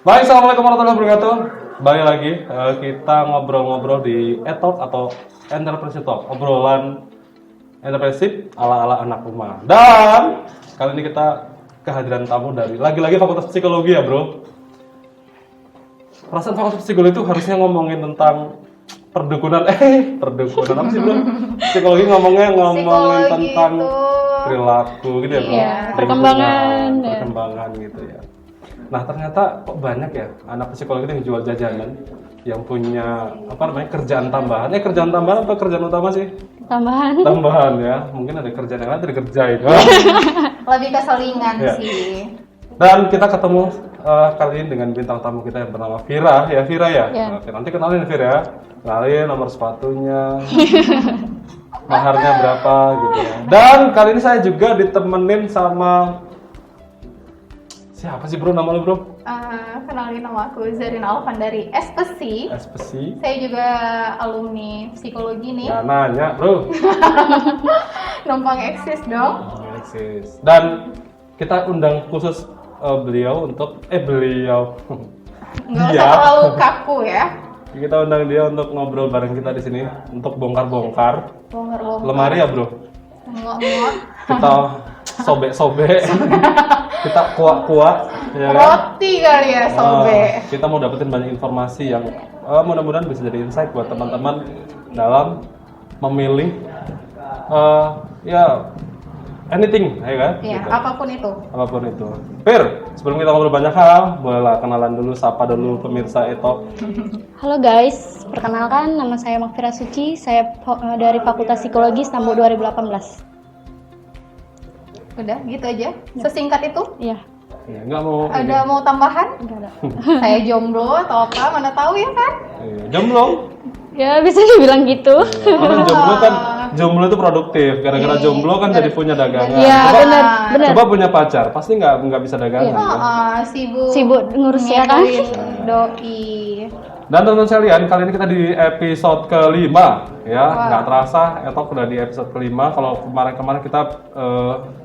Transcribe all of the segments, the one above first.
Baik, assalamualaikum warahmatullahi wabarakatuh. Balik lagi kita ngobrol-ngobrol di e-talk atau entrepreneurship talk, obrolan entrepreneurship ala-ala anak rumah. Dan kali ini kita kehadiran tamu dari lagi-lagi Fakultas Psikologi ya, Bro. Perasaan Fakultas Psikologi itu harusnya ngomongin tentang perdukunan apa sih, Bro? Psikologi ngomongin tentang perilaku gitu ya, Bro. Iya, perkembangan gitu ya. Nah, ternyata kok banyak ya anak psikologi yang jual jajanan yang punya kerjaan tambahan. Kerjaan tambahan atau kerjaan utama sih? Tambahan ya. Mungkin ada kerjaan yang lain dikerjain. Lebih keselingan Ya. sih. Dan kita ketemu kali ini dengan bintang tamu kita yang bernama Vira ya. Ya. Oke, nanti kenalin Vira. Kenalin nomor sepatunya. Maharnya berapa gitu ya. Dan kali ini saya juga ditemenin sama siapa sih, Bro, nama lu, Bro? Kenalin, nama aku Zarina Alvan dari SPSI. Saya juga alumni psikologi nih. Ya, nanya, Bro. Numpang eksis dong. Alexis. Dan kita undang khusus beliau untuk beliau. Nggak usah terlalu kaku ya. Kita undang dia untuk ngobrol bareng kita di sini untuk bongkar-bongkar Bongkar-bongkar. lemari ya, Bro. Ngelok-ngelok. Kita sobek-sobek. Kita kuak-kuak ya kan? Roti kali ya, sobek. Kita mau dapetin banyak informasi yang mudah-mudahan bisa jadi insight buat teman-teman dalam memilih anything ya kan? Ya, Gitu. apapun itu. Fir, sebelum kita ngobrol banyak hal, bolehlah kenalan dulu, sapa dulu pemirsa e-talk. Halo guys, perkenalkan nama saya Makfira Suci, saya dari Fakultas Psikologi Istanbul 2018. Udah, gitu aja. Sesingkat itu. Iya, Ya, nggak mau Ada mau tambahan? enggak ada. Saya jomblo atau apa? Mana tahu ya kan? jomblo. Ya bisa dibilang gitu. Karena jomblo itu produktif. Gara-gara jomblo kan jadi punya dagangan. Iya, Coba, benar. coba punya pacar, pasti nggak bisa dagangan. kan? Sibuk ngurus ya kan? ngedoin doi. Dan teman-teman sekalian, kali ini kita di episode kelima ya. Nggak terasa, e-talk udah di episode kelima. Kalau kemarin kita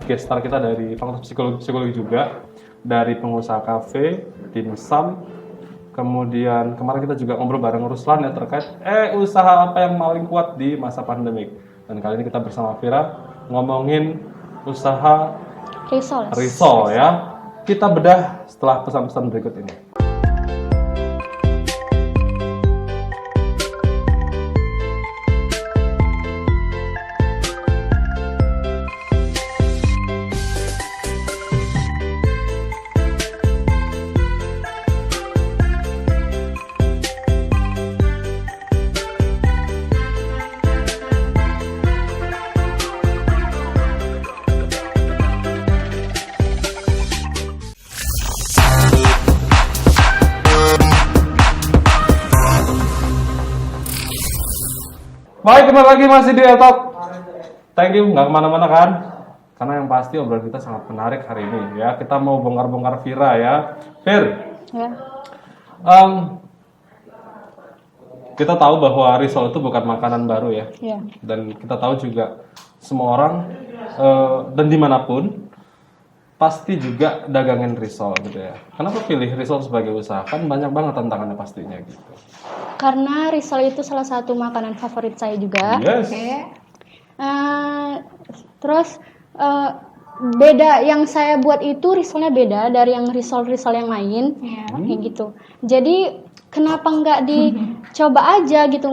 guest star kita dari Fakultas Psikologi juga, dari pengusaha kafe, dimsum. Kemudian kemarin kita juga ngobrol bareng Ruslan ya terkait usaha apa yang paling kuat di masa pandemik. Dan kali ini kita bersama Vira ngomongin usaha risol ya. Kita bedah setelah pesan-pesan berikut ini. Baik, kembali lagi masih di e-talk. Thank you, nggak kemana-mana kan? Karena yang pasti obrolan kita sangat menarik hari ini ya. Kita mau bongkar-bongkar Vira ya. Vir, Ya. kita tahu bahwa risol itu bukan makanan baru ya. Iya. Dan kita tahu juga semua orang dan dimanapun pasti juga dagangin risol gitu ya. Kenapa pilih risol sebagai usaha? Kan banyak banget tantangannya pastinya gitu. Karena risol itu salah satu makanan favorit saya juga. Yes. Terus beda yang saya buat itu risolnya beda dari yang risol yang lain, kayak gitu. Jadi kenapa nggak dicoba aja gitu,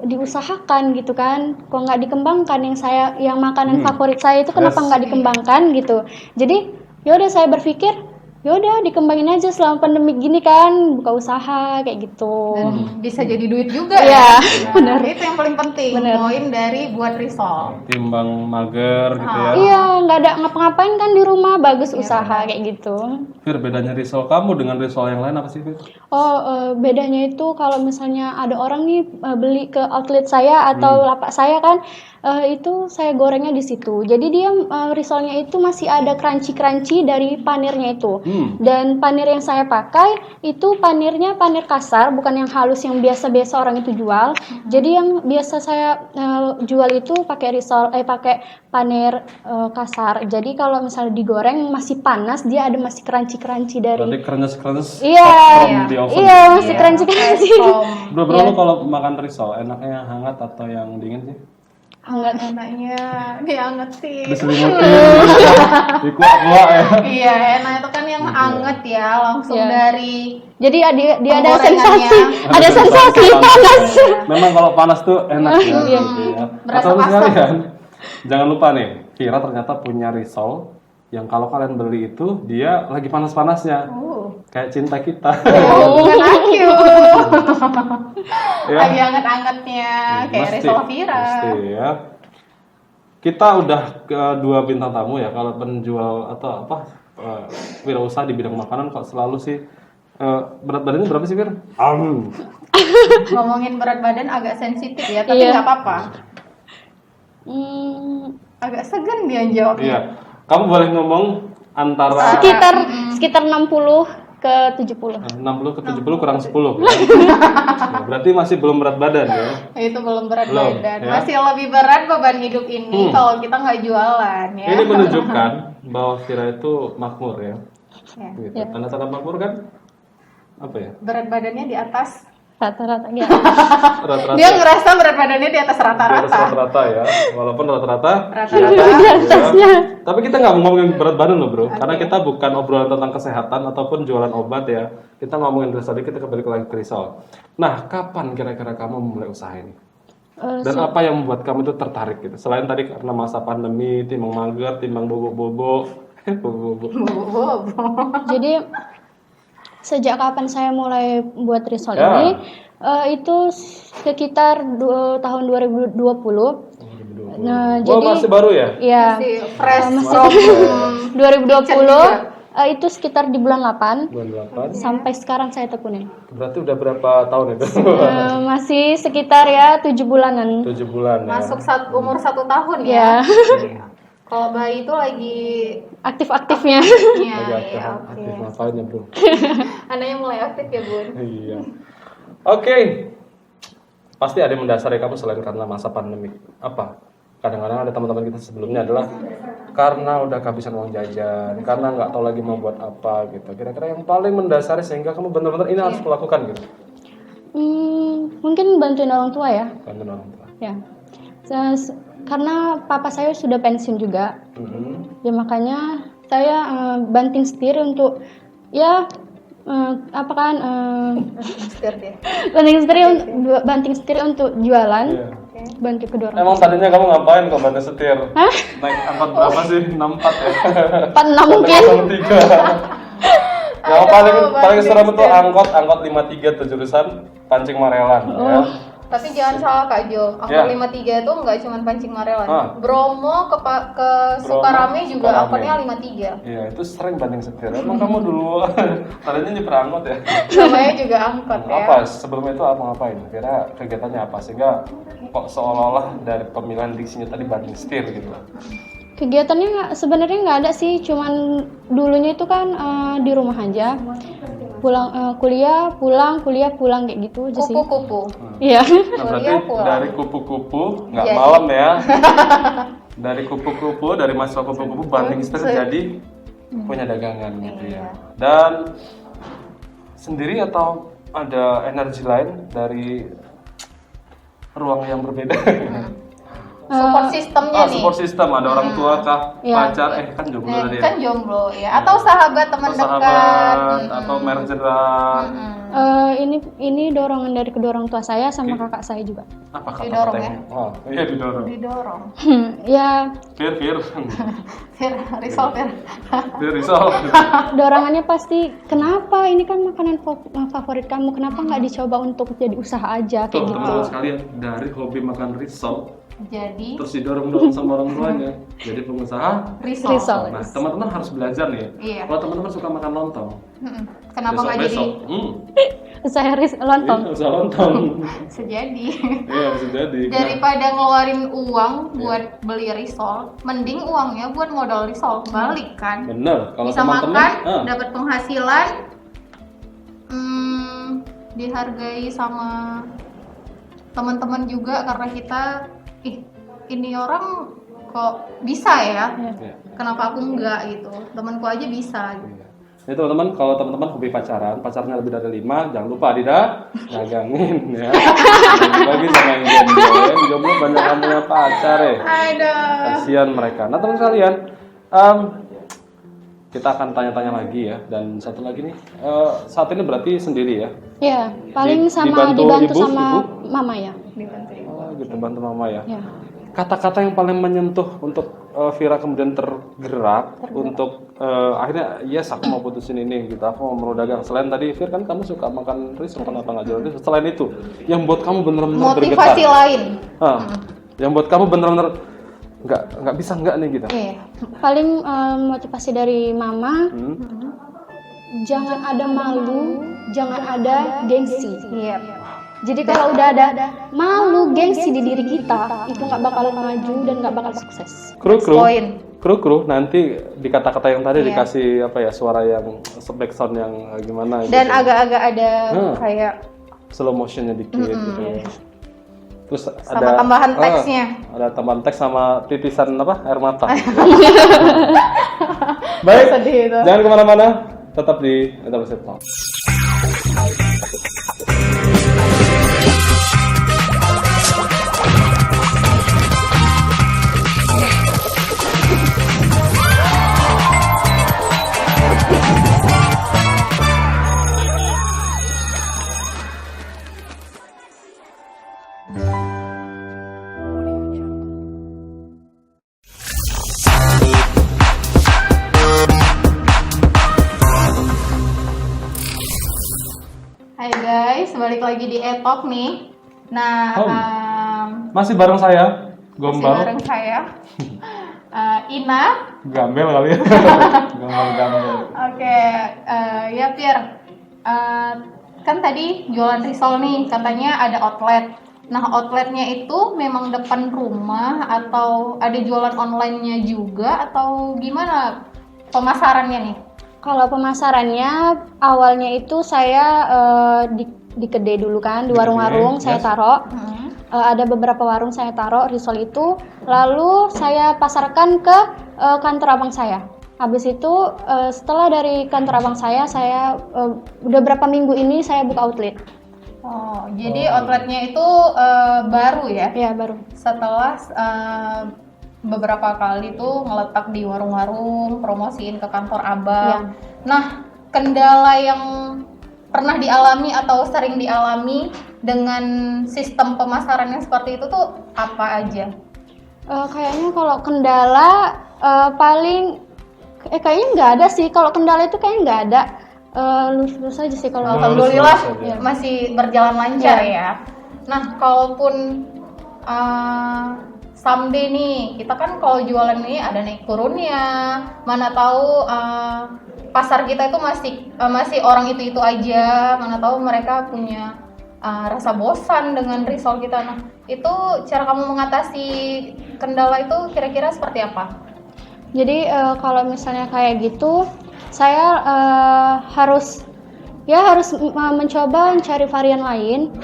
diusahakan gitu kan? Kok nggak dikembangkan yang makanan favorit saya itu kenapa nggak dikembangkan gitu? Jadi yaudah saya berpikir yaudah dikembangin aja selama pandemi gini kan, buka usaha kayak gitu. Dan bisa jadi duit juga Iya, ya. benar. Itu yang paling penting. Benar. Poin dari buat risol. Timbang mager gitu ya. Iya, nggak ada ngapa-ngapain kan di rumah, bagus usaha kayak gitu. Fir, bedanya risol kamu dengan risol yang lain apa sih, Fir? Bedanya itu kalau misalnya ada orang nih beli ke outlet saya atau lapak saya kan, itu saya gorengnya di situ. Jadi dia risolnya itu masih ada crunchy dari panirnya itu. Dan panir yang saya pakai itu panirnya panir kasar, bukan yang halus yang biasa-biasa orang itu jual. Jadi yang biasa saya jual itu pakai pakai panir kasar. Jadi kalau misalnya digoreng masih panas, dia ada masih crunchy crunchy dari. Berarti krenyes-krenyes Iya, di oven. iya masih crunchy. Bro, lu kalau makan risol enaknya yang hangat atau yang dingin sih? Hangat. Enaknya diangetin. Diselimutin, dikuak-kuak ya. Iya, enak itu kan yang anget ya, langsung Iya. dari Jadi dia ada penggorengannya. sensasi panas. Memang kalau panas tuh enak ya. Gitu ya. Berasa Atau asam. sekalian, jangan lupa nih, Kira ternyata punya risol yang kalau kalian beli itu dia lagi panas-panasnya. Kayak cinta kita. Bukan aku. Ya. Lagi anget-angetnya kayak Mesti, risol Vira. Mesti ya. Kita udah ke 2 bintang tamu ya. Kalau penjual atau apa wirausaha di bidang makanan kok selalu sih berat badannya berapa sih Fir? Ngomongin berat badan agak sensitif ya, tapi Iya. nggak apa-apa. Agak segan dia jawabnya. Iya. Kamu boleh ngomong antara Sekitar 60 ke 70. 60 ke 70 kurang 10 ya. Nah, berarti masih belum berat badan ya. Itu belum berat Belum, badan. ya. Masih lebih berat beban hidup ini kalau kita nggak jualan ya. Ini menunjukkan bahwa Vira itu makmur ya. Ya. Gitu. Tanda-tanda makmur kan apa ya? Berat badannya di atas. Rata-rata ya. Rata-rata. Dia ngerasa berat badannya di atas Di atas rata-rata. rata-rata ya. Walaupun rata-rata Rata-rata. ya. Tapi kita nggak mau ngomongin berat badan loh bro. Karena kita bukan obrolan tentang kesehatan ataupun jualan obat ya. Kita ngomongin risol, kita kembali lagi ke risol. Nah, kapan kira-kira kamu memulai usaha ini? Dan apa yang membuat kamu itu tertarik gitu? Selain tadi karena masa pandemi, timbang mager, timbang bobo-bobo. Bobo-bobo. Jadi sejak kapan saya mulai buat risol Ya. ini itu sekitar tahun 2020. Nah, Oh, masih baru ya? ya Masih fresh masih from 2020 itu sekitar di bulan 8 bulan 8. sampai sekarang saya tekunin. Berarti udah berapa tahun itu? Masih sekitar ya 7 bulanan. 7 bulan ya. masuk umur 1 tahun Ya, ya. Kalau bayi itu lagi aktif-aktifnya. iya, Lagi iya, aktif ngapain ya bro? anaknya mulai aktif ya bun. Iya. Oke. Pasti ada yang mendasari kamu selain karena masa pandemik. Apa? Kadang-kadang ada teman-teman kita sebelumnya adalah karena udah kehabisan uang jajan, karena nggak tahu lagi mau buat apa gitu. Kira-kira yang paling mendasari sehingga kamu benar-benar ini harus kulakukan gitu. Mungkin bantuin orang tua ya. Bantuin orang tua. Ya. Karena papa saya sudah pensiun juga. Ya makanya saya banting setir untuk ya apa kan Setir dia. banting setir untuk jualan. Iya. Bantu kedua orang. Emang tadinya kamu ngapain kok bantu setir? Naik angkot berapa sih? 64 ya? 46 mungkin. 3. Yang paling serem itu angkot 53 tuh jurusan Pancing Marelan ya. Tapi jangan salah Kak Jo, Ya. angkot 53 itu nggak cuma Pancing Marelan. Ah. Bromo ke Sukarame juga Sukarame. angkotnya 53. Iya, itu sering banding setir. Emang kamu dulu tadinya nyeper angkot ya? Namanya juga angkot ya. Apa sebelum itu apa ngapain? Kira kegiatannya apa sehingga kok seolah-olah dari pemilihan diksinya tadi banding setir gitu? Kegiatannya sebenarnya nggak ada sih, cuman dulunya itu kan di rumah aja. Pulang kuliah pulang kayak gitu aja sih. Kupu-kupu. Iya. Nah, berarti Kuliah pulang. dari kupu-kupu nggak Jadi. malam ya? Dari kupu-kupu, dari mahasiswa kupu-kupu banding setir jadi punya dagangan gitu ya. Dan sendiri atau ada energi lain dari ruang yang berbeda? Support sistemnya nih. Support system ada orang tua kah, Iya. pacar, kan jomblo tadi ya? Kan jomblo ya, atau sahabat teman dekat. Sahabat atau mergeran. Ini dorongan dari kedua orang tua saya sama kakak saya juga. Apa Didorong kata-katanya? Oh, iya didorong. Didorong. Ya Fir. Risol Fir. Fir risol. dorongannya pasti kenapa ini kan makanan favorit kamu, kenapa nggak dicoba untuk jadi usaha aja Tuh, kayak gitu. teman-teman sekalian, dari hobi makan risol Jadi terus didorong-dorong sama orang tuanya jadi pengusaha. risol. Nah, teman-teman harus belajar nih. Iya. Kalau teman-teman suka makan lontong, Kenapa nggak jadi Usaha lontong. Iya, usaha lontong. sejadi? Iya, bisa jadi. Daripada ngeluarin uang buat beli risol, mending uangnya buat modal risol, balik kan? Bener, kalau Bisa teman-teman makan, dapat penghasilan, dihargai sama teman-teman juga karena kita, ini orang kok bisa ya? Iya. Kenapa aku enggak gitu? Temanku aja bisa. Gitu. Iya. Jadi teman-teman, kalau teman-teman hobi pacarnya lebih dari 5, jangan lupa dagangin ya. Bagi sama yang jomblo banyak yang punya pacar ya. Aduh. Kasihan mereka. Nah teman sekalian, kita akan tanya-tanya lagi ya. Dan satu lagi nih, saat ini berarti sendiri ya? Ya, paling dibantu sama mama ya. Oh gitu, bantu mama ya. Ya. Kata-kata yang paling menyentuh untuk Vira kemudian tergerak untuk akhirnya yes aku mau putusin ini gitu, aku mau dagang. Selain tadi Vir kan kamu suka makan risol, kenapa nggak jual risol? Selain itu yang buat kamu bener-bener bergetar, motivasi lain yang buat kamu bener-bener nggak bisa nggak nih gitu. Paling motivasi dari mama, jangan ada malu, jangan ada gengsi. Jadi kalau udah ada malu, gengsi di diri kita, itu nggak bakalan maju dan nggak bakal sukses. Kru, nanti di kata-kata yang tadi dikasih apa ya, suara yang backsound yang gimana dan gitu. agak-agak ada kayak slow motionnya dikit gitu. Terus sama tambahan teksnya. Ada tambahan teks sama titisan apa, air mata. Baik, jangan kemana-mana, tetap di Entrepreneurship Talk. Hai guys, balik lagi di Etok nih. Nah, masih bareng saya, Gombal. masih bareng saya, Ina. Gambel kali ya. Gambel. Oke, ya Fir. Kan tadi jualan risol nih, katanya ada outlet. Nah, outletnya itu memang depan rumah atau ada jualan online-nya juga atau gimana pemasarannya nih? Kalau pemasarannya awalnya itu saya di kedai dulu kan, di warung-warung saya taruh. Ada beberapa warung saya taruh risol itu, lalu saya pasarkan ke kantor abang saya. Habis itu setelah dari kantor abang saya udah berapa minggu ini saya buka outlet. Oh, jadi outletnya itu baru ya? Ya, baru. Setelah beberapa kali tuh ngeletak di warung-warung, promosiin ke kantor abang. Nah, kendala yang pernah dialami atau sering dialami dengan sistem pemasaran yang seperti itu tuh apa aja? Kayaknya kalau kendala paling kayaknya nggak ada sih. Kalau kendala itu kayaknya nggak ada. Lurus aja sih kalau. Alhamdulillah masih berjalan lancar ya. Nah, kalaupun someday nih, kita kan kalau jualan ini ada naik turunnya, mana tahu pasar kita itu masih orang itu aja, mana tahu mereka punya rasa bosan dengan risol kita. Nah, itu cara kamu mengatasi kendala itu kira-kira seperti apa? Jadi kalau misalnya kayak gitu, saya harus mencoba mencari varian lain.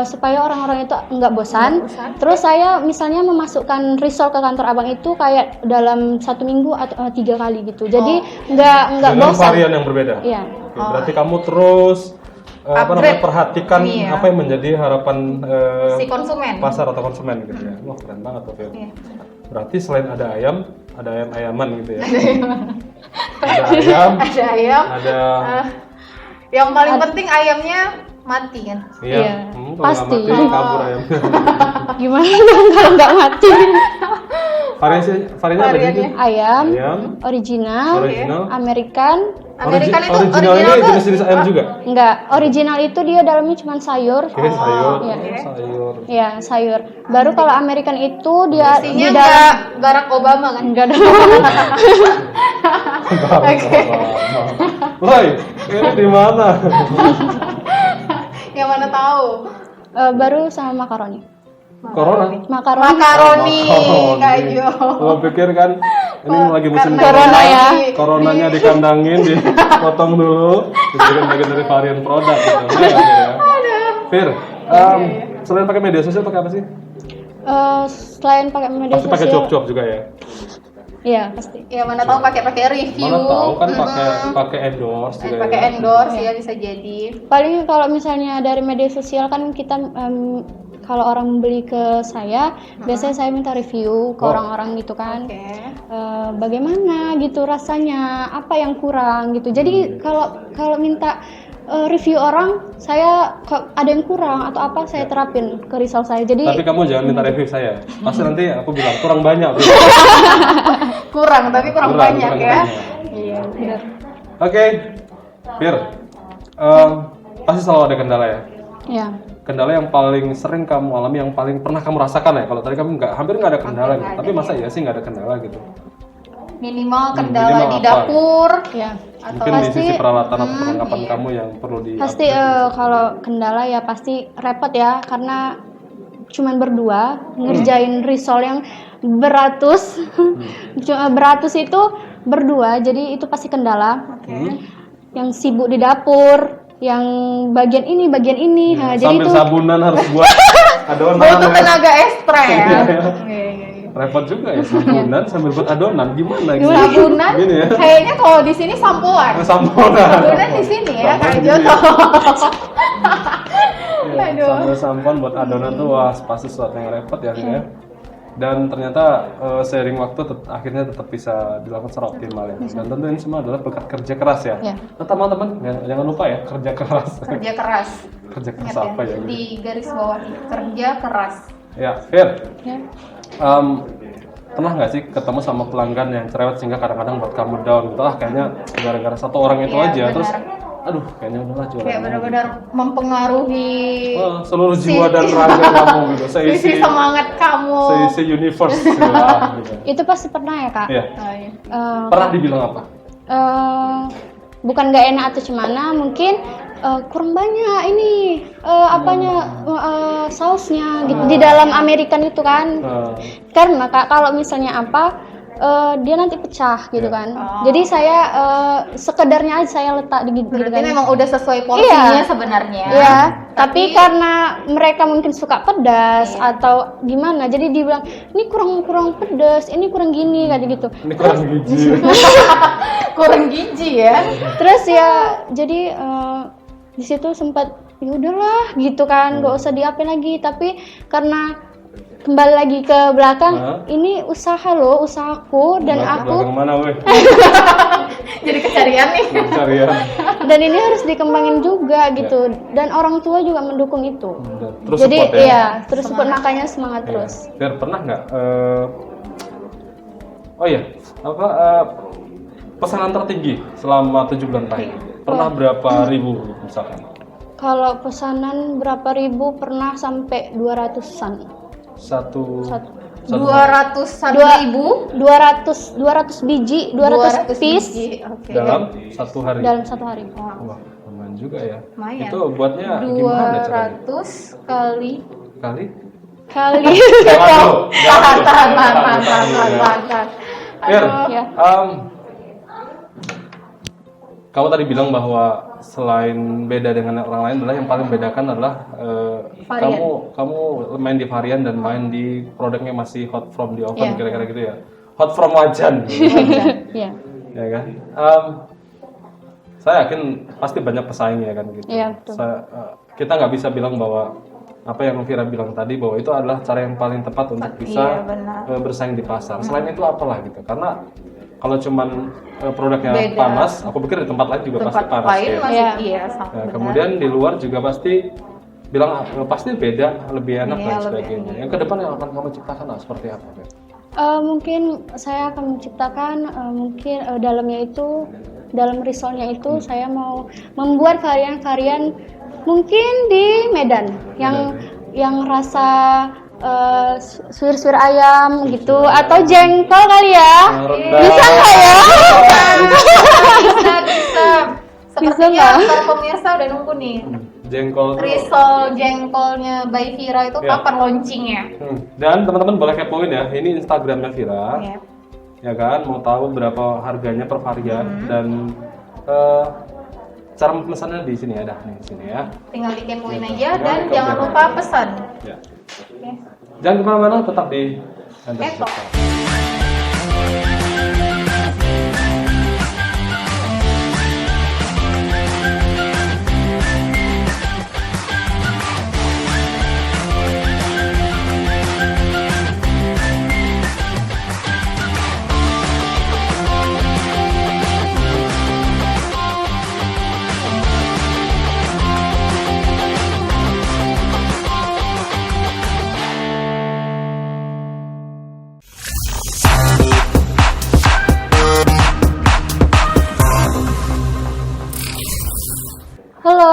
Supaya orang-orang itu nggak bosan. Terus saya misalnya memasukkan risol ke kantor abang itu kayak dalam 1 minggu atau 3 kali gitu. Jadi nggak bosan. Dengan varian yang berbeda. Iya. Berarti kamu terus perhatikan apa yang menjadi harapan si konsumen, pasar atau konsumen gitu ya. Wah, keren banget tuh, Fir. Berarti selain ada ayam-ayaman gitu ya. Ada ayam. Ada yang paling penting ayamnya mati kan? Iya. Pasti. Mati, kabur ayamnya. Gimana dong kalau nggak mati? Variannya ada gitu? Ayam, original, American. American itu original ini jenis-jenis ayam juga? Enggak, original itu dia dalamnya cuma sayur. Sayur. Iya, sayur. Baru kalau American itu dia isinya nggak Barack Obama kan? Enggak dong. Oke. Woi, ini di mana? Yang mana tahu? Baru sama makaroni. Makaroni. Kayu. Lo pikir kan ini lagi musim corona ya? Coronanya dikandangin, dipotong dulu, dijadikan bagian dari varian produk gitu. Fir, selain pakai media sosial pakai apa sih? Selain pakai media Pasti sosial. pakai cuap-cuap juga ya? Iya pasti. Ya mana tahu pakai review. Mana tahu kan pakai endorse juga. Pakai ya. endorse ya bisa jadi. Paling kalau misalnya dari media sosial kan kita kalau orang beli ke saya, biasanya saya minta review ke orang-orang gitu kan. Oke. Bagaimana gitu rasanya, apa yang kurang gitu. Jadi kalau minta review orang, saya ada yang kurang atau apa saya terapin ke risol saya. Jadi Tapi kamu jangan minta review saya. Pasti nanti aku bilang kurang banyak. Kurang banyak kurang ya. banyak. Iya, benar. Oke, Fir. Pasti selalu ada kendala ya. ya. Kendala yang paling sering kamu alami, yang paling pernah kamu rasakan ya. Kalau tadi kamu hampir nggak ada kendala gitu. Tapi masa iya sih nggak ada kendala gitu? Minimal kendala minimal di apa? dapur Ya. atau Mungkin di sisi peralatan atau perlengkapan iya. kamu yang perlu di Pasti kalau kendala ya pasti repot ya karena cuman berdua ngerjain risol yang beratus. Beratus itu berdua, jadi itu pasti kendala. Yang sibuk di dapur, yang bagian ini. Nah, jadi sambil itu sabunan harus buat adonan. butuh ya. tenaga ekstra ya. Iya. Iya. Repot juga ya sabunan sambil buat adonan gimana gitu. Sabunan Gini ya. kayaknya kalau di sini sampoan. Sabunan di sini ya kayak jodoh. Aduh. Sambil sampoan buat adonan tuh wah pasti sesuatu yang repot ya. Ya. Dan ternyata seiring waktu akhirnya tetap bisa dilakukan secara optimal ya. Dan tentu ini semua adalah berkat kerja keras ya. Ya. Nah, teman-teman jangan lupa ya kerja keras. Kerja keras. Kerja keras Ingat apa ya? Di garis bawah kerja keras. Ya, Fir. ya. Pernah nggak sih ketemu sama pelanggan yang cerewet sehingga kadang-kadang buat kamu down gitu lah kayaknya gara-gara satu orang itu Iya, aja benar. terus aduh kayaknya udahlah jualan Kayak benar-benar mempengaruhi seluruh jiwa dan raga kamu gitu sisi semangat kamu. seisi universe gitu lah gitu. Itu pasti pernah ya kak. Iya. Oh, iya. Pernah dibilang apa? Bukan nggak enak atau gimana, mungkin kurang banyak ini sausnya gitu di dalam American itu kan. Karena kak kalau misalnya dia nanti pecah gitu kan. Jadi saya sekedarnya aja saya letak di gitu Berarti kan. memang udah sesuai porsinya sebenarnya. Iya, tapi karena mereka mungkin suka pedas atau gimana, jadi dibilang ini kurang pedas, ini kurang gini kayak gitu. Ini kurang gizi. Kurang gizi ya. Terus ya jadi di situ sempat ya udahlah gitu kan, nggak usah diapain lagi. Tapi karena kembali lagi ke belakang, ini usahaku dan aku. Belakang mana weh? Jadi kecarian nih. Carian. Dan ini harus dikembangin juga gitu. Dan orang tua juga mendukung itu. Terus Jadi support ya. iya, terus support makanya semangat terus. Fir, pernah nggak? Pesanan tertinggi selama 7 bulan terakhir? Pernah berapa ribu misalkan? Kalau pesanan berapa ribu pernah sampai 200-an. Satu 200-an ribu 200 biji, 200 piece biji. Oke. dalam satu hari. dalam satu hari. Wah, lumayan juga ya. Lumayan. Itu buatnya gimana caranya? 200 kali. Kali? Tahan. Fir, Ya. kamu tadi bilang bahwa selain beda dengan orang lain adalah yang paling bedakan adalah kamu main di varian dan main di produknya masih hot from the oven kira-kira gitu ya. Hot from wajan. Iya. Ya kan? Saya yakin pasti banyak pesaingnya kan gitu. Iya, betul. Kita nggak bisa bilang bahwa apa yang Vira bilang tadi bahwa itu adalah cara yang paling tepat untuk bisa bersaing di pasar. Selain itu apalah gitu. Karena kalau cuman produknya panas, aku pikir di tempat lain juga pasti panas. Lain ya. masih Kemudian di luar juga pasti bilang pasti beda, lebih enak dan sebagainya. Yang ke depan yang akan kamu ciptakan seperti apa? Mungkin saya akan menciptakan dalamnya itu, dalam risolnya itu saya mau membuat varian-varian mungkin di Medan yang rasa suir-suir ayam gitu atau jengkol kali ya. Bisa nggak ya? Bisa. Sepertinya para pemirsa udah nunggu nih. Jengkol Risol jengkolnya By Vira itu kapan launchingnya? Dan teman-teman boleh kepoin ya, ini Instagramnya Vira. Ya kan, mau tahu berapa harganya per varian dan cara memesannya di sini ada nih di sini ya. Tinggal dikepoin aja dan jangan lupa pesan. Ya. Jangan kemana-mana, tetap di Kepo.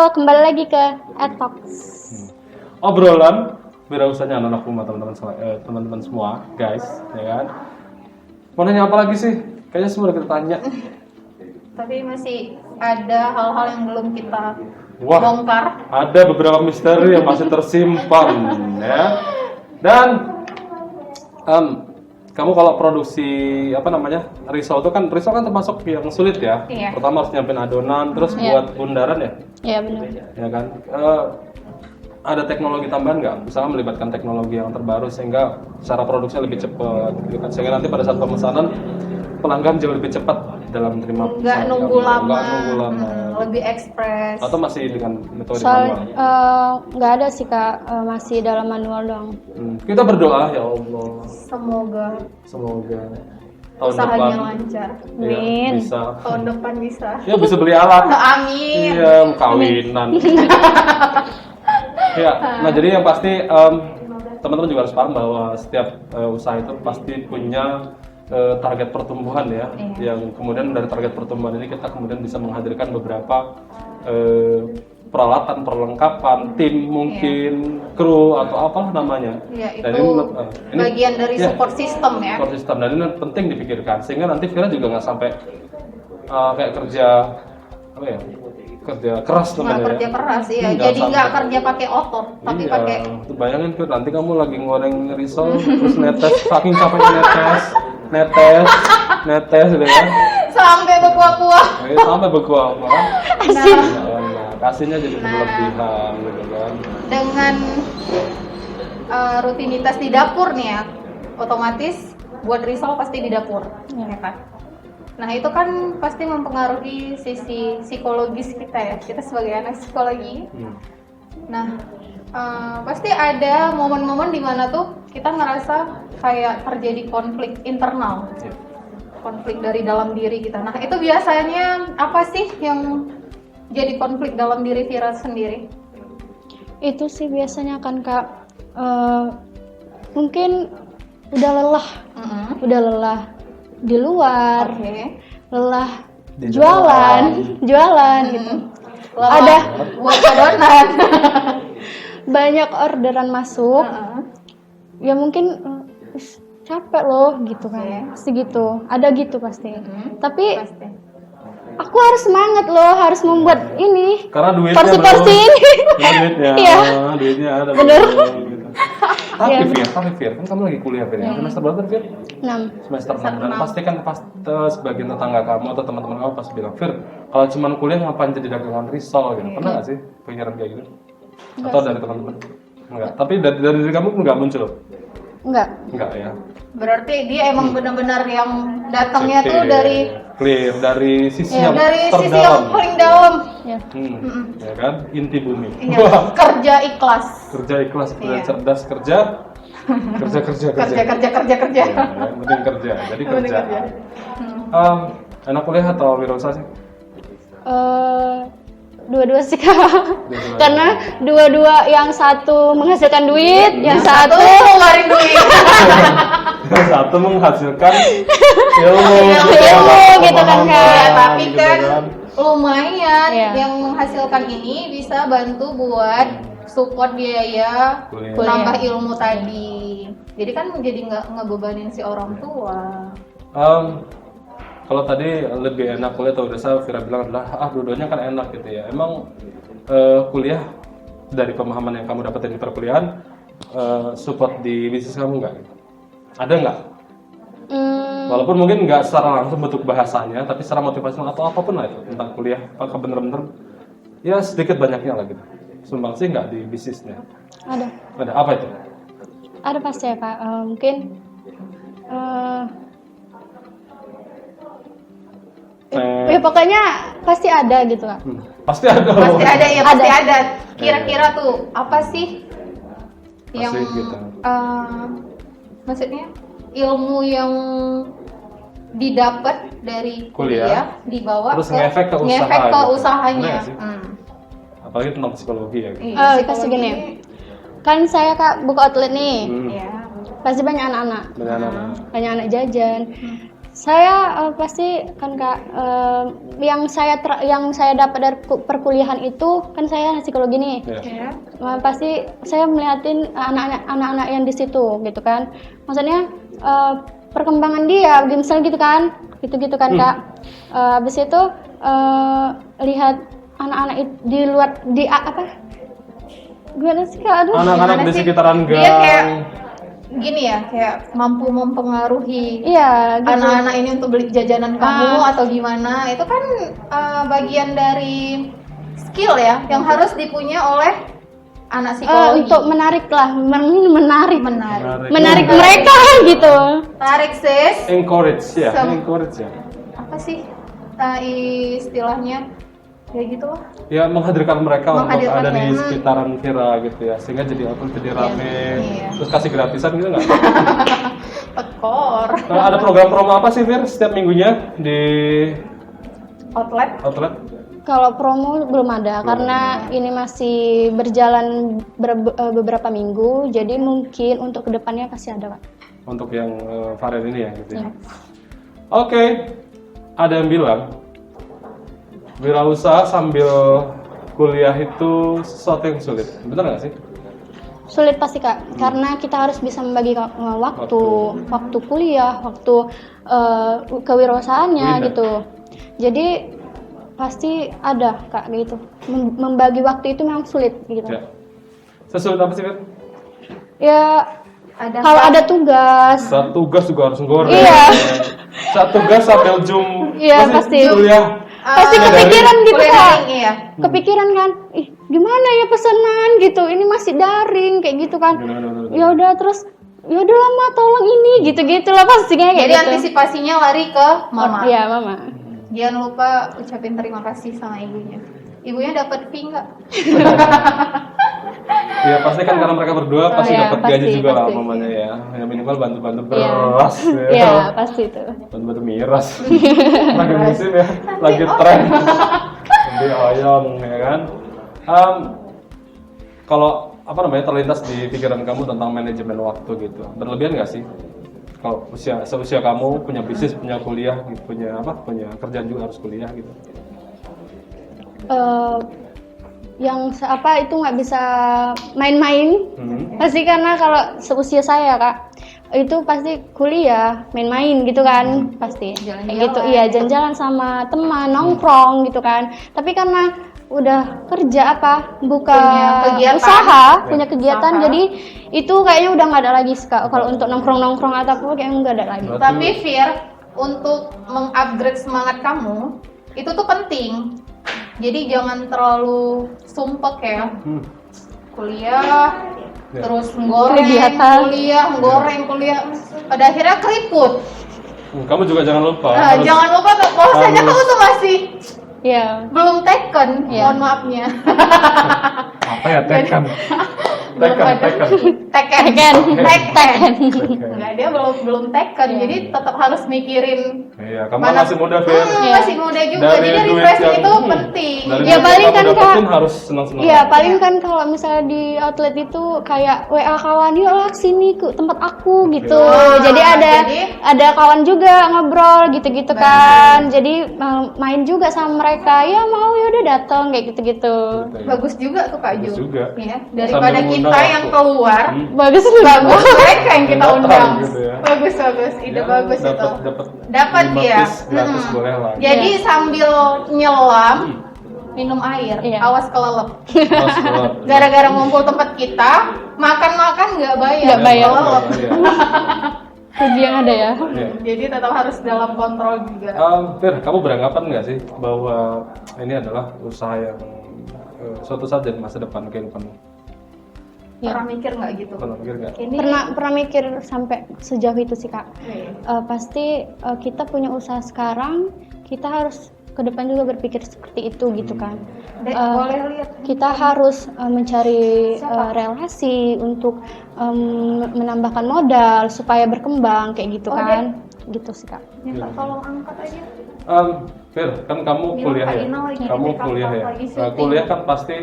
kembali lagi ke Etox. Obrolan wirausahanya anak-anak rumah teman-teman semua, guys, ya kan? Mau nanya apa lagi sih? Kayaknya semua udah kita tanya. Tapi masih ada hal-hal yang belum kita Wah, bongkar. ada beberapa misteri yang masih tersimpan, ya. Dan kamu kalau produksi risol itu kan termasuk yang sulit ya. Iya. Pertama harus nyiapin adonan, terus Iya. buat bundaran ya, Iya benar. ya kan. Ada teknologi tambahan nggak? Misalnya melibatkan teknologi yang terbaru sehingga cara produksinya lebih cepat, gitu kan? Sehingga nanti pada saat pemesanan pelanggan jauh lebih cepat dalam terima Nggak pesanan nunggu kamu. lama, Nggak nunggu lama. lebih ekspres. Atau masih dengan metode Soal manual? nggak ada sih Kak, masih dalam manual doang. Kita berdoa ya Allah, Semoga semoga tahun usahanya depan lancar. ya, Amin. bisa. Tahun depan bisa. Ya bisa beli alat. Amin. Iya, kawinan. Ya, nah jadi yang pasti teman-teman juga harus paham bahwa setiap usaha itu pasti punya target pertumbuhan ya, yang kemudian dari target pertumbuhan ini kita kemudian bisa menghadirkan beberapa peralatan, perlengkapan, tim mungkin, kru atau apa namanya. Ya, itu Dan ini bagian dari ya, support system ya. support system, dan ini penting dipikirkan sehingga nanti Vira juga nggak sampai kayak kerja keras Nggak namanya kerja ya. keras ya. Nggak Jadi nggak sampai. kerja pakai otot, tapi Iya, pakai tuh bayangin tuh nanti kamu lagi goreng risol terus netes, saking capeknya netes gitu kan. sampai berkuah-kuah. Sampai berkuah kan. Nah, kasihnya jadi berlebihan gitu kan. Dengan rutinitas di dapur nih ya, otomatis buat risol pasti di dapur, ya kan? Nah itu kan pasti mempengaruhi sisi psikologis kita ya, kita sebagai anak psikologi. Nah pasti ada momen-momen dimana tuh kita ngerasa kayak terjadi konflik internal, konflik dari dalam diri kita. Nah itu biasanya apa sih yang jadi konflik dalam diri Vira sendiri? Itu sih biasanya kan Kak, mungkin udah lelah di luar, Oke. lelah Di jualan gitu. Lelah Ada buat adonan. banyak orderan masuk, ya mungkin capek loh gitu kan, pasti gitu, ada gitu pasti. Tapi Pasti. aku harus semangat loh, harus membuat ini Karena duitnya porsi-porsi belum. ini. Duitnya, Iya. duitnya ada. Bener. Gitu. Iya. Tapi Fir, kan kamu lagi kuliah Fir ya? Semester berapa Fir? 6. Semester 6. Dan pasti kan sebagian tetangga kamu atau teman-teman kamu pasti bilang, Fir, kalau cuma kuliah ngapain jadi dagangan risol gitu? Pernah nggak sih pikiran kayak gitu? Atau dari teman-teman? Enggak. Tapi dari diri kamu nggak muncul? Enggak ya. Berarti dia emang benar-benar yang datangnya tuh dari clear dari sisi ya, yang dari sisi terdalam. yang paling dalam. Ya. Ya kan? Inti bumi. Iya, kerja ikhlas. Kerja ikhlas, kerja Iya. cerdas, kerja. Kerja. Ya, yang penting kerja. Jadi Yang penting kerja. kerja. Enak kuliah atau wirausaha sih? Dua-dua sih Kak. Dua-dua. Karena dua-dua, yang satu menghasilkan duit, yang satu ngeluarin duit. Yang satu menghasilkan ilmu, Ilmu, gitu kan, Kak. Ya, tapi gitu kan lumayan Iya. yang menghasilkan ini bisa bantu buat support biaya Kuliah. nambah ilmu tadi. Jadi kan jadi nggak ngebebanin si orang tua. Kalau tadi lebih enak kuliah atau wirausaha, Vira bilang adalah dua-duanya kan enak gitu ya. Emang kuliah dari pemahaman yang kamu dapetin di perkuliahan support di bisnis kamu nggak? Ada nggak? Walaupun mungkin nggak secara langsung bentuk bahasanya, tapi secara motivasional atau apapun lah itu tentang kuliah, apakah bener-bener ya sedikit banyaknya lah gitu. Sumbang sih nggak di bisnisnya? ada Apa itu? pasti ya Kak. Mungkin ya pokoknya pasti ada gitu Kak. Pasti ada. Pasti ada ya, pasti Ada. ada. Kira-kira tuh apa sih yang Pasti gitu. maksudnya ilmu yang didapat dari kuliah dibawa terus ngefek ke usaha ngefek ke gitu. usahanya. Bener nggak sih? Apalagi tentang psikologi ya. Gitu. Iya, Pasti psikologi. gini. Kan saya Kak buka outlet nih. Iya. Pasti banyak anak-anak. Banyak anak. Banyak anak jajan. Saya pasti kan Kak, yang saya dapat dari perkuliahan itu kan saya psikologi nih. Ya. Pasti saya melihatin anak-anak yang di situ gitu kan. Maksudnya perkembangan dia, misalnya gitu kan Kak. Habis itu lihat anak-anak di luar gimana sih Kak? Aduh. Anak-anak di sekitaran gang. Dia kayak gini ya, kayak mampu mempengaruhi Iya, gitu. anak-anak ini untuk beli jajanan kamu atau gimana. Itu kan bagian dari skill ya yang harus dipunya oleh anak psikologi. Untuk menarik Menarik mereka gitu. tarik sis. Encourage ya. Apa sih istilahnya? Ya gitu lah. Ya menghadirkan mereka untuk ada di Menghadirkan, sekitaran Vira gitu ya, sehingga jadi rame, Iya. terus kasih gratisan gitu nggak? Tekor. Nah, ada program promo apa sih Vir setiap minggunya di Outlet. Kalau promo belum ada karena ini masih berjalan beberapa minggu, jadi mungkin untuk kedepannya pasti ada Pak. Untuk yang varian ini ya gitu ya. Oke, ada yang bilang wirausaha sambil kuliah itu sesuatu yang sulit, benar nggak sih? Sulit pasti Kak, karena kita harus bisa membagi waktu kuliah, waktu kewirausahaannya Iya. gitu. Jadi pasti ada Kak gitu. Membagi waktu itu memang sulit gitu. Ya. Sesulit apa sih Vir? Ya kalau ada tugas. Saat tugas juga harus ngoreng. Iya. Saat tugas sambil zoom. Iya, pasti. Kuliah. Pasti Kuliah kepikiran daring. gitu Kuliah Kak. daring, iya. Kepikiran kan, gimana ya pesanan gitu, ini masih daring kayak gitu kan. Benar. Ya udah terus, ya udah lama tolong ini gitu lah pastinya kayak Jadi gitu. antisipasinya lari ke mama. Iya mama. Jangan lupa ucapin terima kasih sama ibunya. Ibunya dapat fee nggak? Ya pasti kan karena mereka berdua pasti iya, dapat gaji pasti, juga lah pasti. mamanya ya. Ya minimal bantu-bantu Iya. beras. Ya. Iya pasti itu. Bantu-bantu miras. Lagi musim ya, lagi tren. Beli ayam ya kan. Kalau apa namanya terlintas di pikiran kamu tentang manajemen waktu gitu, berlebihan nggak sih? Kalau seusia kamu punya bisnis, punya kuliah, gitu, punya kerjaan juga harus kuliah gitu. Itu nggak bisa main-main. Pasti karena kalau seusia saya Kak, itu pasti kuliah, main-main gitu kan, pasti. Jalan-jalan. Kayak gitu, iya jalan-jalan sama teman, nongkrong gitu kan. Tapi karena udah kerja buka Punya kegiatan. usaha, punya kegiatan, Usaha. jadi itu kayaknya udah nggak ada lagi Kak. Kalau untuk nongkrong-nongkrong atau apa kayaknya nggak ada lagi. Tapi Fir, untuk mengupgrade semangat kamu itu tuh penting. Jadi jangan terlalu sumpek ya. Kuliah, Ya. terus goreng, Kegiatan. kuliah. Pada akhirnya keriput. Kamu juga jangan lupa. Nah, jangan lupa bahwasanya kamu tuh masih Iya. belum taken, Iya. mohon maafnya. Apa ya tekan? Belum ada. Taken. Enggak, dia belum taken. Iya. Jadi tetap harus mikirin. Iya, kamu kan masih muda, Fir. Masih muda juga. Jadi duit refreshing yang- itu penting. Dari Ya, duit paling yang kan, kamu dapetin Kak. harus senang-senang. Iya, paling kan kalau misalnya di outlet itu kayak WA kawan, yuk lah sini ke tempat aku gitu. Jadi ada kawan juga ngobrol gitu-gitu kan. Jadi main juga sama mereka. Ya mau ya udah datang kayak gitu-gitu. Bagus juga tuh Kak Bagus Ju. juga. Ya, daripada Sambil kita ngundang yang aku. keluar, Bagus bagus mereka yang kita Datang undang. gitu ya. Bagus. Ide bagus itu. Dapat ya. gratis boleh lah. Jadi sambil nyelam minum air, Iya. awas kelelep. Mas, keluar. Gara-gara ngumpul tempat kita, makan nggak bayar. Nggak bayar. Kelelep. Iya. Rugi yang ada ya. Iya. Jadi tetap harus dalam kontrol juga. Fir, kamu beranggapan nggak sih bahwa ini adalah usaha yang suatu saat dan masa depan kehidupanmu? Pernah mikir nggak gitu? Pernah mikir nggak? Ini Pernah mikir sampai sejauh itu sih Kak. Pasti kita punya usaha sekarang, kita harus ke depan juga berpikir seperti itu gitu kan. boleh lihat. Kita harus mencari relasi untuk menambahkan modal supaya berkembang kayak gitu Oh, kan. Gitu sih Kak. Minta tolong angkat aja. Fir, kan kamu Mila, kuliah Kak ya? Ina lagi Kamu di make up, kuliah ya? lagi Nah, syuting. kuliah kan pasti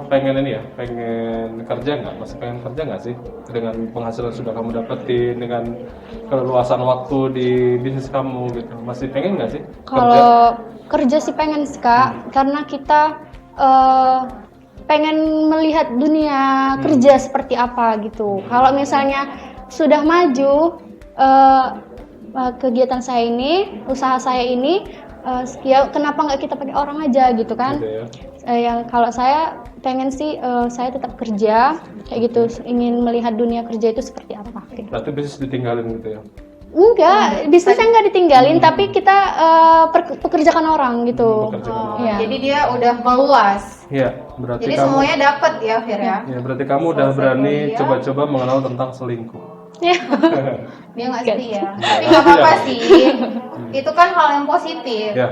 pengen ini ya, pengen kerja nggak? Masih pengen kerja nggak sih? Dengan penghasilan sudah kamu dapetin, dengan keleluasan waktu di bisnis kamu gitu, masih pengen nggak sih? Kalau kerja sih pengen sih Kak, karena kita pengen melihat dunia kerja seperti apa gitu. Kalau misalnya sudah maju kegiatan saya ini, usaha saya ini, ya kenapa nggak kita pakai orang aja gitu kan? Gitu ya. Yang kalau saya pengen sih saya tetap kerja kayak gitu, ingin melihat dunia kerja itu seperti apa. Gitu. Berarti bisnis ditinggalin gitu ya? Enggak, bisnisnya nggak ditinggalin, tapi kita pekerjakan orang gitu. Pekerjaan. Iya. Jadi dia udah meluas. Iya, berarti Jadi kamu. semuanya dapat ya, Fir ya. Ya, berarti kamu udah Selesai berani kuliah. coba-coba mengenal tentang selingkuh. Dia nggak setia. Tapi nggak apa-apa sih. Itu kan hal yang positif. Ya,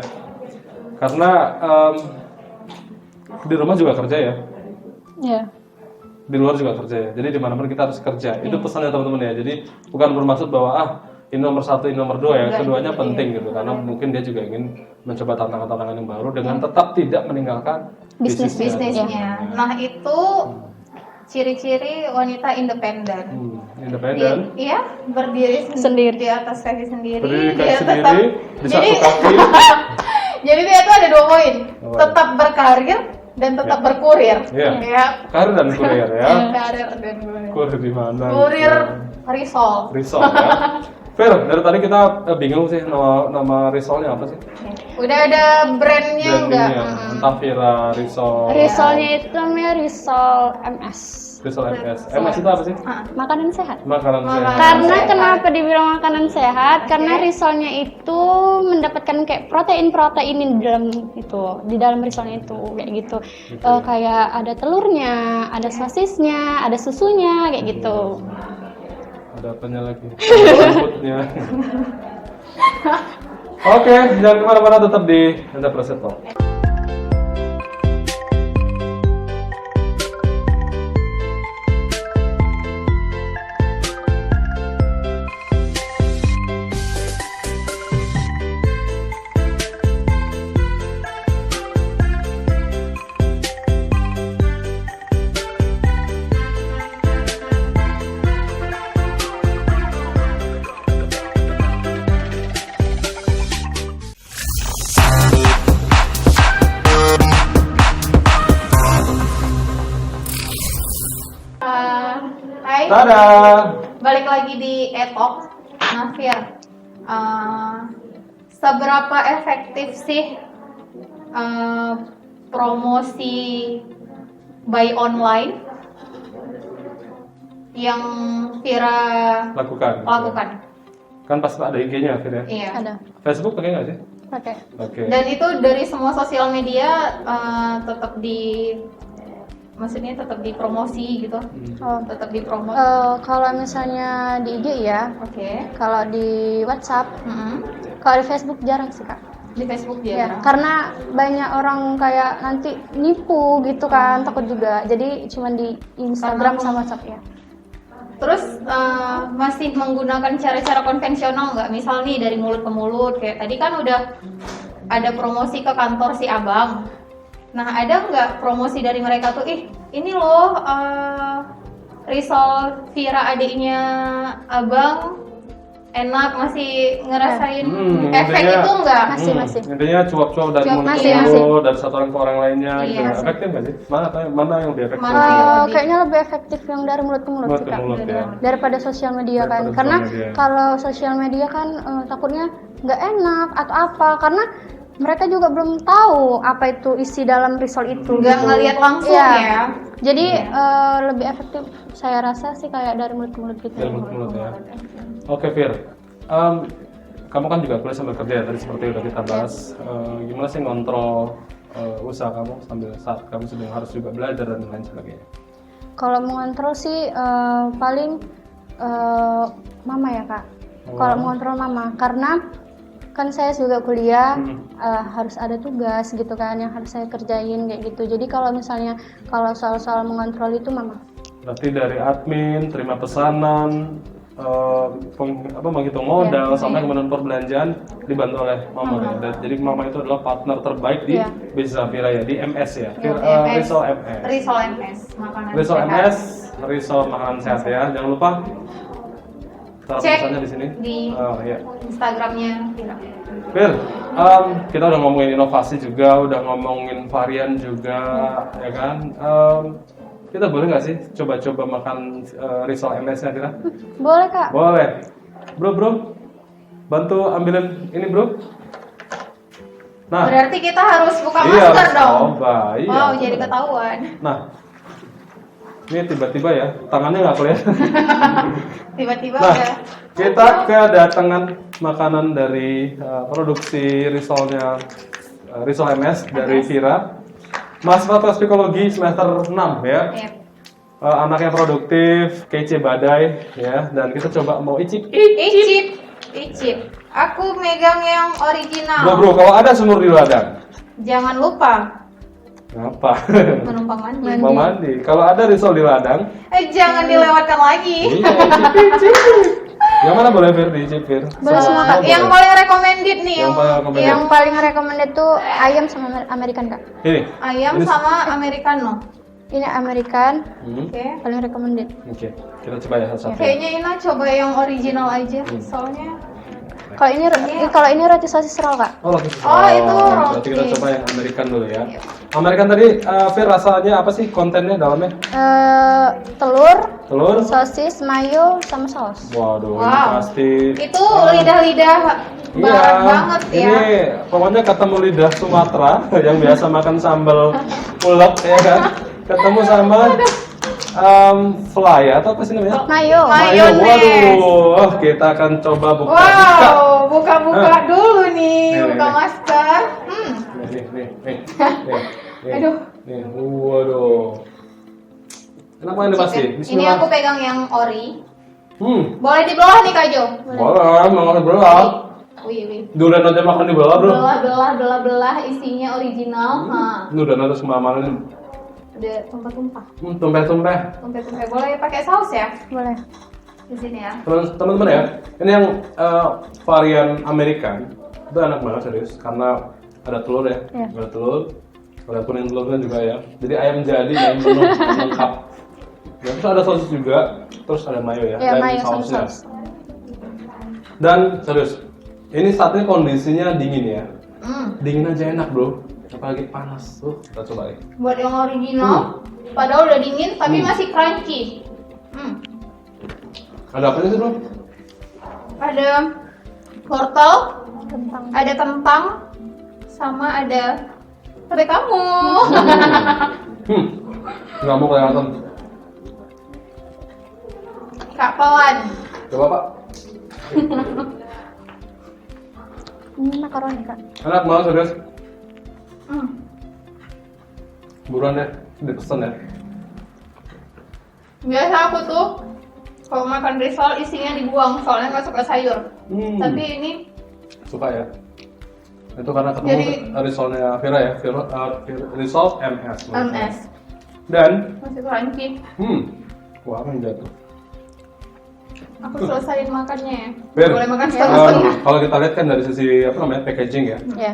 karena di rumah juga kerja ya, Iya. di luar juga kerja ya. Jadi dimanapun kita harus kerja. Itu pesannya teman-teman ya. Jadi bukan bermaksud bahwa ini nomor 1, ini nomor 2 ya. Enggak, Keduanya iya. penting gitu. Karena mungkin dia juga ingin mencoba tantangan-tantangan yang baru dengan tetap tidak meninggalkan bisnisnya. Nah, itu ciri-ciri wanita independen. Independen. Iya, berdiri Sendiri. di atas kaki sendiri. Berdiri kaki Dia sendiri di satu kaki. Jadi dia tuh ada 2 poin. Oh. Tetap berkarir dan tetap berkurir. Iya. Ya. Karir dan kuliah ya. Karir dan kurir. Kuliah di mana? Kurir risol. Risol ya. Fir, dari tadi kita bingung sih nama risolnya apa sih? Udah ada brandnya enggak? Brandingnya, entah Vira, Risol, Risolnya itu namanya Risol MS. Risol MS. MS itu apa sih? Makanan sehat. Makanan sehat. Karena kenapa dibilang makanan sehat? Karena risolnya itu mendapatkan kayak protein-protein di dalam risolnya itu kayak gitu. Kayak ada telurnya, ada sosisnya, ada susunya kayak gitu. Ada apanya lagi? Rumputnya. Oke, jangan kemana-mana, tetap di Entrepreneur Talk. Hai. Dadah. Balik lagi di Etok. Nah, Fir, seberapa efektif sih promosi buy online yang Vira Lakukan. Kan pasti ada IG-nya akhirnya. Iya. Ada. Facebook pakai nggak sih? Pakai. Oke. Dan itu dari semua sosial media maksudnya tetap dipromosi gitu. Tetap dipromosi. Kalau misalnya di IG ya, Oke. kalau di WhatsApp, kalau di Facebook jarang sih Kak. Di Facebook Ya, ya. karena banyak orang kayak nanti nipu gitu kan, takut juga. Jadi cuma di Instagram sama WhatsApp ya. Terus masih menggunakan cara-cara konvensional nggak? Misal nih dari mulut ke mulut, kayak tadi kan udah ada promosi ke kantor si abang. Nah, ada nggak promosi dari mereka tuh, ini loh risol Vira adiknya abang enak, masih ngerasain efek intinya- itu nggak? Masih. Intinya cuap-cuap dari mulut ke masih. mulut, dari satu orang ke orang lainnya gitu. Iya. Efektif nggak sih? Mana yang lebih efektif? Kayaknya lebih efektif yang dari mulut ke mulut Mulut sih ke Kak. mulut ya. Daripada sosial media Daripada kan. sosial Karena media. kalau sosial media kan takutnya nggak enak atau apa, karena mereka juga belum tahu apa itu isi dalam risol itu. Nggak gitu. ngelihat langsung Iya. ya. Jadi lebih efektif saya rasa sih kayak dari mulut ke mulut gitu. Dari mulut ke mulut ya. Oke, Fir. Kamu kan juga kuliah sambil kerja ya, tadi seperti udah kita bahas. Gimana sih ngontrol usaha kamu sambil saat kamu sedang harus juga belajar dan lain sebagainya? Kalau mengontrol sih paling mama ya Kak. Kalau mengontrol mama, karena kan saya juga kuliah, harus ada tugas gitu kan yang harus saya kerjain kayak gitu. Jadi kalau misalnya soal mengontrol itu mama. Berarti dari admin, terima pesanan, menghitung modal sampai kemudian perbelanjaan dibantu oleh mama ya. Dan jadi mama itu adalah partner terbaik di bisnis Zafira ya, di MS ya. Risol MS. Risol MS, makanan Risol sehat. MS, Risol makanan sehat ya. Jangan lupa Cek tulisannya di sini. di Iya. Instagramnya Vira. Fir, kita udah ngomongin inovasi juga, udah ngomongin varian juga, ya kan? Kita boleh nggak sih coba-coba makan risol MS-nya kita? Boleh Kak. Boleh. Bro, bantu ambilin ini bro. Nah, Berarti kita harus buka iya, masker dong. coba, iya. Wow, jadi ketahuan. Nah, ini tiba-tiba ya, tangannya nggak kelihatan. Tiba-tiba Nah, udah. kita kedatangan makanan dari produksi risolnya Risol MS dari Vira. Mahasiswa psikologi semester 6 ya. Yep. Anaknya produktif, kece badai ya, dan kita coba mau icip. Icip. Aku megang yang original. Bro, kalau ada sumur di ladang. Jangan lupa Ngapa? menumpang mandi. Mau mandi. Kalau ada risol di ladang, Jangan dilewatkan lagi. iya, icip. Yang mana boleh Fir diicip Fir? Boleh semua, Kak. Yang paling recommended nih, Yang paling recommended. Yang paling recommended tuh ayam sama American Kak. Ini. ayam Ini- sama americano. Ini American Oke. paling recommended. Oke, kita coba ya satu-satu. Kayaknya Ina coba yang original aja, soalnya Kalau ini roti sosis roll Kak. Oh, itu Berarti kita roti. coba yang American dulu ya. American tadi, Fir rasanya apa sih kontennya dalamnya? Telur, Telur? sosis, mayo, sama saus. Waduh, ini Wow. pasti. itu lidah-lidah barat banget ya. Ini pokoknya ketemu lidah Sumatera yang biasa makan sambal ulek ya kan. Ketemu sama fly atau apa sih namanya? Mayo. Mayones. Waduh, kita akan coba buka-buka. Wow, buka-buka dulu nih, Nih, buka nih. masker. Nih. Aduh. Nih, waduh. Enak banget nih pasti. Ini Bismillah. aku pegang yang ori. Boleh Boleh dibelah nih Kak Jo? makan belah. Wih. Durian aja makan di belah, bro. Belah isinya original. Nah, Durian aja kemana-mana nih. udah tumpah-tumpah. Tumpeh-tumpeh. Tumpah-tumpah. Boleh pakai saus ya? Boleh. Di sini ya. Teman-teman ya, ini yang varian American itu enak banget serius karena ada telur ya, Iya. ada telur, ada kuning telurnya juga ya. Jadi ayam jadi yang penuh lengkap. Ya, terus ada sosis juga, terus ada mayo ya, Ya, dan mayo sama sausnya. saus. Dan serius, ini saat ini kondisinya dingin ya, dingin aja enak bro, apalagi panas tuh. Kita coba ya. Buat yang original, padahal udah dingin tapi masih crunchy. Ada apa sih bro? Ada wortel, Kentang. ada kentang, sama ada sate kamu. Nggak mau kelihatan. Kak Pawan. Coba pak. Ini makaroni Kak. Enak banget serius. Hmm. Buruan deh, dipesan ya. Biasa aku tuh kalau makan risol isinya dibuang soalnya nggak suka sayur. Tapi ini Suka ya. Itu karena ketemu Jadi- risolnya Vira ya, Risol MS. MS Dan, masih crunchy. wah apa yang jatuh? Aku selesain makannya ya. Fir, Boleh makan setengah-setengah. kalau kita lihat kan dari sisi apa namanya packaging ya, Ya.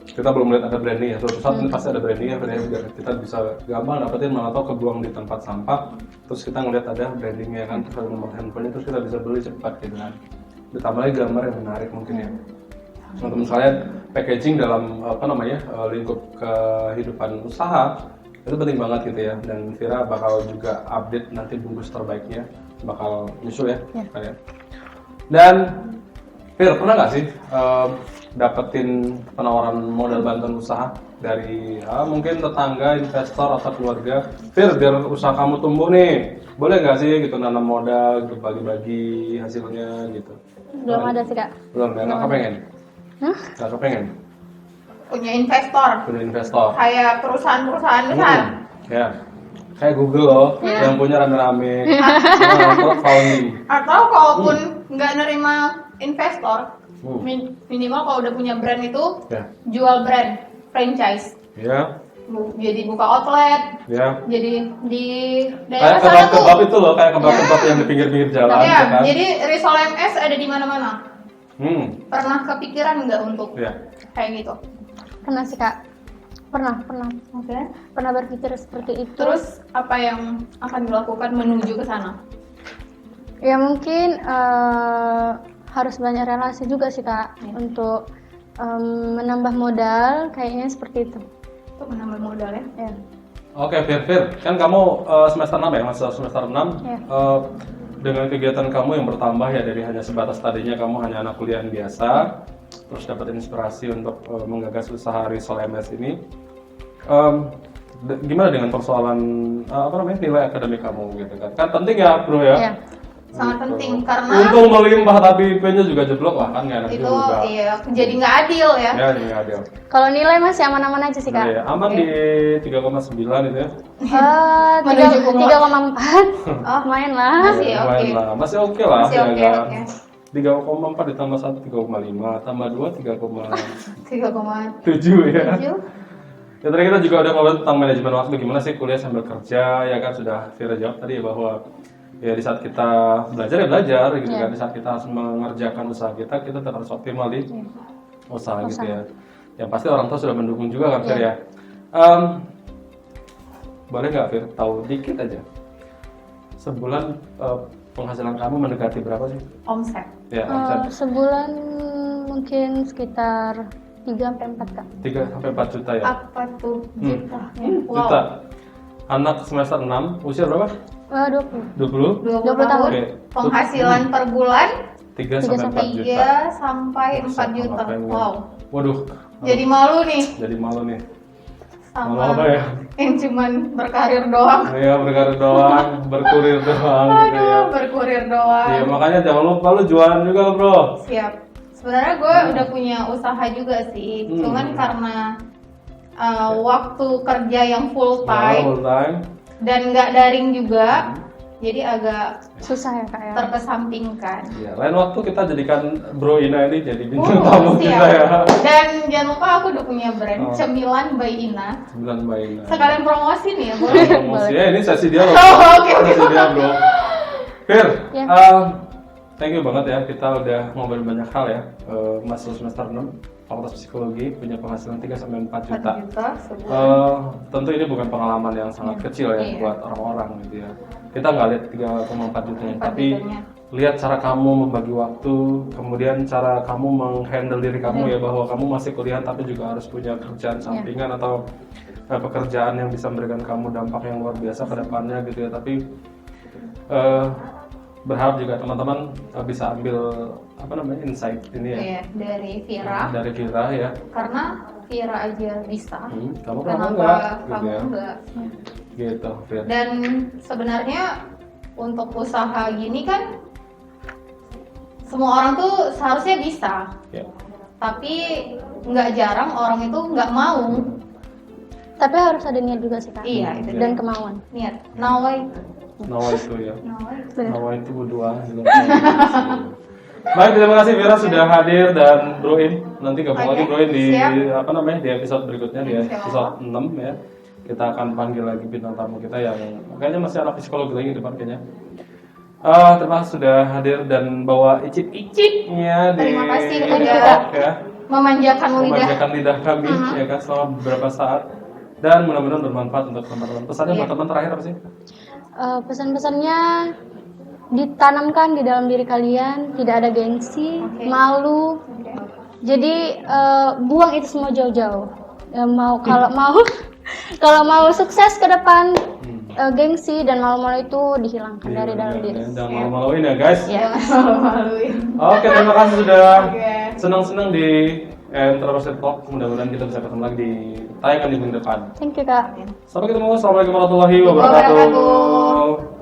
kita belum lihat ada branding ya. Suatu saat ini pasti ada branding ya, biar kita bisa gampang dapetin mana tau kebuang di tempat sampah. Terus kita ngeliat ada brandingnya kan, terus ada nomor handphonenya, terus kita bisa beli cepat gitu kan. Ditambah lagi gambar yang menarik mungkin ya. Teman-teman sekalian, packaging dalam apa namanya lingkup kehidupan usaha itu penting banget gitu ya. Dan Vira bakal juga update nanti bungkus terbaiknya bakal nyusul ya. Kalian. Dan Vir pernah nggak sih dapetin penawaran modal bantuan usaha dari mungkin tetangga, investor atau keluarga? Vir, biar usaha kamu tumbuh nih, boleh nggak sih gitu nanam modal, gitu, bagi-bagi hasilnya gitu? Belum ada sih Kak. Belum, ya nggak kepengen? Hah? Nggak kepengen? Punya investor Punya investor? kayak perusahaan-perusahaan besar. Ya, kayak Google loh, yang punya rame-rame, crowdfunding. Atau kalaupun nggak nerima investor, Hmm. minimal kalau udah punya brand itu Ya, jual brand franchise. ya. jadi buka outlet, Ya. jadi di Kayak daerah sana tuh. kebab itu loh, kayak kebab-kebab yang di pinggir-pinggir jalan, Ya, ya kan? jadi risol MS ada di mana-mana. Hmm, Pernah kepikiran nggak untuk ya. kayak gitu? Pernah sih kak, pernah Oke. pernah berpikir seperti itu. Terus apa yang akan dilakukan menuju ke sana? Ya mungkin harus banyak relasi juga sih kak untuk menambah modal, kayaknya seperti itu. Untuk menambah modal ya? Ya. Oke, Fir, kan kamu semester 6 ya, masih semester 6. Ya. Dengan kegiatan kamu yang bertambah ya dari hanya sebatas tadinya kamu hanya anak kuliah biasa, terus dapat inspirasi untuk menggagas usaha Risol MS ini. Gimana dengan persoalan nilai akademik kamu gitu kan? Kan penting ya, Bro ya. Ya. Sangat penting karena Untung melimpah tapi IP-nya juga jeblok lah kan nggak enak itu juga. iya jadi nggak adil ya. Ya, jadi nggak adil. Kalau nilai masih aman-aman aja sih kak. Iya, aman di 3,9 itu ya. Menuju ke 3,4 lumayan lah. Masih Ya, oke. lumayan lah. Masih oke lah. Masih ya oke, kan? oke. 3,4 ditambah 1 3,5 tambah 2 3,7 3,7. ya. Ya tadi kita juga udah ngobrol tentang manajemen waktu, gimana sih kuliah sambil kerja, ya kan sudah Vira jawab tadi ya bahwa ya di saat kita belajar ya belajar gitu kan, di saat kita harus mengerjakan usaha kita tetap harus optimal di usaha gitu ya. Yang pasti orang tua sudah mendukung juga kan Fir ya. Boleh nggak Fir tahu dikit aja sebulan penghasilan kamu mendekati berapa sih? Omset. Ya omset Sebulan mungkin sekitar 3-4 kak. 3-4 juta ya. Apa tuh juta? Juta. Anak semester 6 usia berapa? 20. 20? 20 tahun. Oke. Penghasilan per bulan 3 sampai 4 juta. 3 sampai 4 juta. Wow. Waduh. Jadi malu nih Jadi malu nih. Malu sama apa ya? yang cuman berkarir doang. Iya, berkarir doang, berkurir doang gitu ya. Aduh, berkurir doang. Iya, makanya jangan lupa lu jualan juga, Bro. Siap. Sebenarnya gue udah punya usaha juga sih. Cuman karena waktu kerja yang full Full time time. dan nggak daring juga, jadi agak Susah ya kak ya. terkesampingkan. Iya, lain waktu kita jadikan Bro Ina ini jadi bintang tamu kita ya. Dan jangan lupa aku udah punya brand Cemilan by Ina. 9 baik. Sekalian promosi nih ya, boleh? Promosi ya, ini sesi dia loh. Oh, oke. Sesi dia, Bro. Fir, Ya. thank you banget ya, kita udah ngobrol banyak hal ya. Masuk semester 6, Fakultas Psikologi, punya penghasilan 3-4 juta. 4 juta sebulan. Tentu ini bukan pengalaman yang sangat kecil ya Iya. buat orang-orang gitu ya. Kita nggak lihat 3,4 jutanya, 4 tapi jutanya. lihat cara kamu membagi waktu, kemudian cara kamu menghandle diri kamu ya, bahwa kamu masih kuliah tapi juga harus punya kerjaan sampingan atau pekerjaan yang bisa memberikan kamu dampak yang luar biasa ke depannya gitu ya. Tapi berharap juga teman-teman bisa ambil insight ini ya Iya, dari Vira. dari kita ya. Karena Vira aja bisa. Kamu kenapa Kenapa enggak gitu kamu ya. enggak? Gitu, Fir. Dan sebenarnya untuk usaha gini kan semua orang tuh seharusnya bisa. Ya. Tapi nggak jarang orang itu nggak mau. Tapi harus ada niat juga sih kak. Iya, itu Dan dia. kemauan. Niat. Nawai. Nawa itu ya. Nawai. Nawa itu berdoa. Baik, terima kasih Vira sudah hadir dan Broin. Nanti gabung Oke, lagi Broin di siap. di episode berikutnya di Insya episode 6 ya. Kita akan panggil lagi bintang tamu kita yang kayaknya masih anak psikologi lagi di depan kayaknya. Terima kasih sudah hadir dan bawa icip-icipnya di Terima kasih vlog ya. Memanjakan lidah. Memanjakan lidah kami ya kan selama beberapa saat dan mudah-mudahan bermanfaat untuk teman-teman. Pesannya buat teman terakhir apa sih? Pesan-pesannya ditanamkan di dalam diri kalian, tidak ada gengsi, malu. Jadi buang itu semua jauh-jauh. Kalau mau sukses ke depan, gengsi dan malu-malu itu dihilangkan dari dalam diri. Jangan malu-maluin ya guys. Malu-maluin. Oke, terima kasih sudah Oke. senang-senang di Introverted Talk. Mudah-mudahan kita bisa ketemu lagi di tayangan di minggu depan. Thank you kak. Sampai ketemu. Assalamualaikum warahmatullahi wabarakatuh.